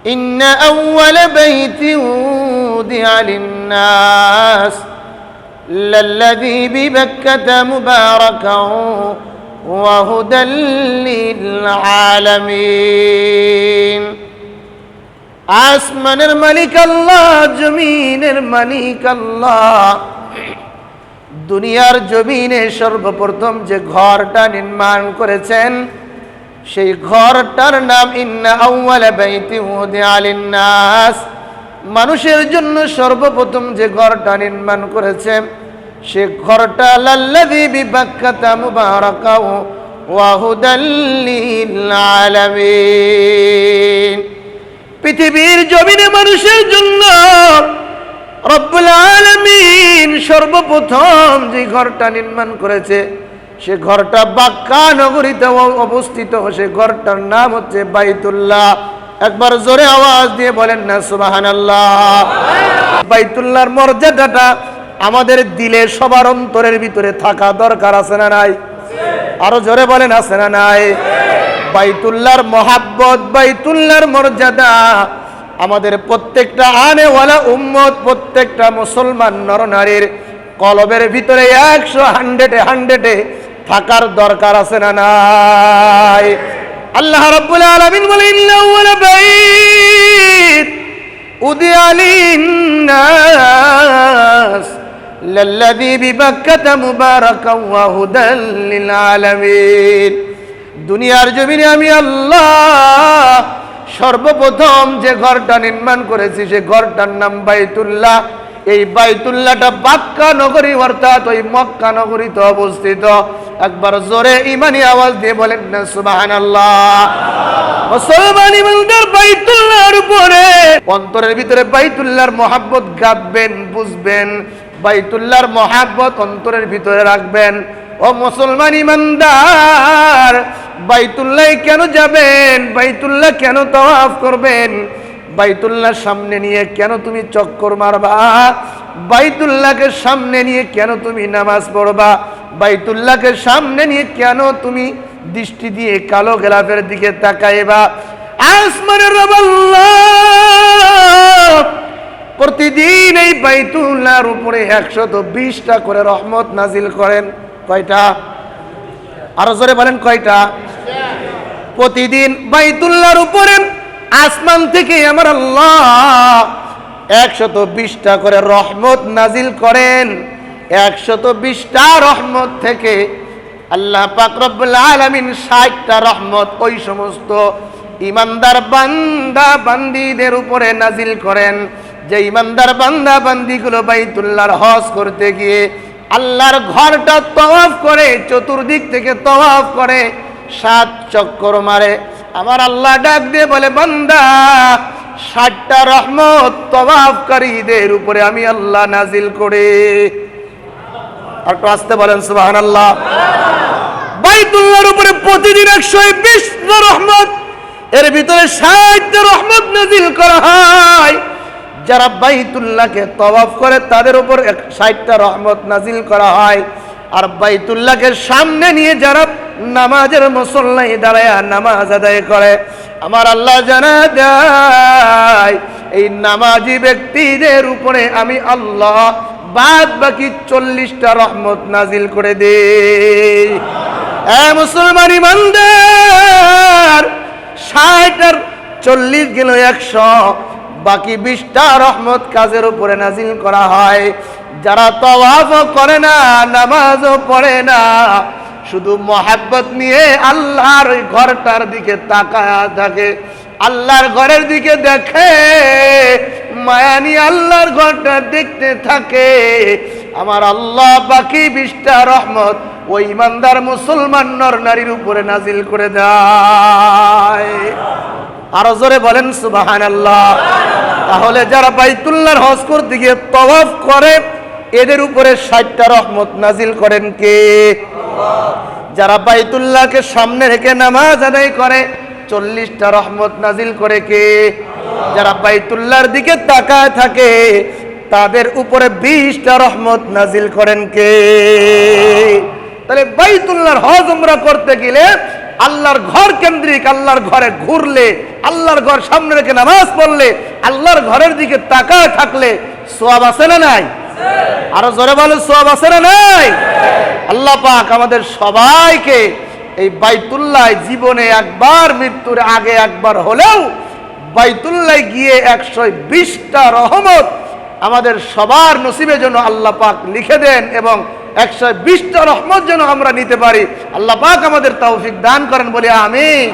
ইন্না আউওয়ালা বাইতিন উদিআ লিন-নাস লাল্লাযী বিবাক্কাতা মুবারাকান ওয়া হুদাল লিল-আলামিন। আসমানের মালিক আল্লাহ, জমিনের মালিক আল্লাহ। দুনিয়ার জমিনে সর্বপ্রথম যে ঘরটা নির্মাণ করেছেন সেই ঘরটার নাম ইন্না আউওয়ালা বাইতিন উদিআ লিন-নাস। মানুষের জন্য সর্বপ্রথম যে ঘরটা নির্মাণ করেছেন সে ঘরটা লাল্লাযী বিবাক্কাতা মুবারাকান ওয়া হুদাল লিল-আলামিন। পৃথিবীর জমিনে মানুষের জন্য রব্বুল আলামিন সর্বপ্রথম যে ঘরটা নির্মাণ করেছে সে ঘরটা বাক্কা নগরীতে অবস্থিত। সে ঘরটার নাম হচ্ছে বাইতুল্লাহ। একবার জোরে আওয়াজ দিয়ে বলেন না সুবহানাল্লাহ। বাইতুল্লাহর মর্যাদাটা আমাদের দিলে সবার অন্তরের ভিতরে থাকা দরকার, আছে না নাই? আরো জোরে বলেন, আছে না নাই? বাইতুল্লাহর মহাব্বত, বাইতুল্লাহর মর্যাদা আমাদের প্রত্যেকটা আনেওয়ালা উম্মত, প্রত্যেকটা মুসলমান নরনারীর কলবের ভিতরে 100 থাকার দরকার, আছে না নাই? আল্লাহ রাব্বুল আলামিন বলেন ইন্না আউওয়ালা বাইত উদিআ লিন-নাস লাল্লাযী বিবাক্কাতা মুবারাকান ওয়া হুদাল লিল-আলামিন। দুনিয়ার জমিনে আমি আল্লাহ সর্বপ্রথম যে ঘরটা নির্মাণ করেছি সে ঘরটার নাম বাইতুল্লাহ। এই বাইতুল্লাহটা বাক্কা নগরী অর্থাৎ ওই মক্কা নগরীতে অবস্থিত। একবার জোরে ঈমানি আওয়াজ দিয়ে বলেন না সুবহানাল্লাহ। মুসলমান ইমানদার বাইতুল্লাহর উপরে অন্তরের ভিতরে বাইতুল্লাহর মহব্বত গাঁথবেন, বুঝবেন, বাইতুল্লাহর মহব্বত অন্তরের ভিতরে রাখবেন। ও মুসলমান ইমানদার, বাইতুল্লাহ কেন যাবেন? বাইতুল্লাহ কেন তাওয়াফ করবেন? বাইতুল্লাহ সামনে নিয়ে কেন তুমি চক্কর মারবা? বাইতুল্লাহকে সামনে নিয়ে কেন তুমি নামাজ পড়বা? বাইতুল্লাহকে সামনে নিয়ে কেন তুমি দৃষ্টি দিয়ে কালো গেলাফের দিকে তাকাইবা? আসমানের রব আল্লাহ প্রতিদিন এই বাইতুল্লাহর উপরে 120টা করে রহমত নাজিল করেন। কয়টা? আরো জোরে বলেন, কয়টা? প্রতিদিন বাইতুল্লাহর উপরে আসমান থেকে আমার আল্লাহ 120টা করে রহমত নাজিল করেন। 120টা রহমত থেকে আল্লাহ পাক রব্বুল আলামিন 60টা রহমত ওই সমস্ত ইমানদার বান্দা বান্দীদের উপরে নাজিল করেন যে ইমানদার বান্দা বান্দীগুলো বাইতুল্লাহর হজ করতে গিয়ে আল্লাহর ঘরটা তাওয়াফ করে, চতুর্দিক থেকে তাওয়াফ করে, 7 চক্কর মারে। আমার আল্লাহ ডাক দিয়ে বলে, বান্দা 60টা রহমত তাওয়াফকারীদের উপরে আমি আল্লাহ নাজিল করে। আর একটু আসতে বলেন সুবহানাল্লাহ। বাইতুল্লাহর উপরে প্রতিদিন 120টা রহমত, এর ভিতরে 60টা রহমত নাজিল করা হয়। যারা বাইতুল্লাহকে তাওয়াফ করে তাদের উপর 60টা রহমত নাজিল করা হয়। আর বাইতুল্লাহকে সামনে নিয়ে যারা নামাজের মুসল্লায় দাঁড়ায় নামাজ আদায় করে, আমার আল্লাহ জানা দেয় এই নামাজি ব্যক্তিদের উপরে আমি আল্লাহ বাদ বাকি 40টা রহমত নাজিল করে দেই। মুসলমান ইমানদার, 60 আর 40 গেল 100, বাকি 20টা রহমত কাজের উপরে নাজিল করা হয়। যারা তাওয়াফও করে না, নামাজও পড়ে না, শুধু মহাব্বত নিয়ে আল্লাহর ওই ঘরটার দিকে তাকায় থাকে, আল্লাহর ঘরের দিকে দেখে, মায়া নিয়ে আল্লাহর ঘরটা দেখতে থাকে, আমার আল্লাহ বাকি 20টা রহমত ওই ইমানদার মুসলমান নর নারীর উপরে নাজিল করে দেয়। আরো জোরে বলেন সুবহানাল্লাহ। তাহলে যারা বাইতুল্লাহর হজ করতে গিয়ে তাওয়াফ করে এদের উপরে 60টা রহমত নাজিল করেন কে? যারা বাইতুল্লাহকে সামনে রেখে নামাজ আদায় করে 40টা রহমত নাজিল করে কে? যারা বাইতুল্লাহর দিকে তাকায় থাকে তাদের উপরে 20টা রহমত নাজিল করেন কে? তাহলে বাইতুল্লাহর হজ উমরা করতে গেলে আল্লাহর ঘর কেন্দ্রিক, আল্লাহর ঘরে ঘুরলে, আল্লাহর ঘর সামনে রেখে নামাজ পড়লে, আল্লাহর ঘরের দিকে তাকায় থাকলে সওয়াব আছে না নাই? আরো জোরে বলে সওয়াব আছে না নাই? আল্লাহ পাক আমাদের সবাইকে এই বাইতুল্লাহ জীবনে একবার, মৃত্যুর আগে একবার হলেও বাইতুল্লাহ গিয়ে 120টা রহমত আমাদের সবার নসিবে যেন আল্লাহ পাক লিখে দেন এবং 120টা রহমত যেন আমরা নিতে পারি। আল্লাহ পাক আমাদের তৌফিক দান করেন বলে আমিন।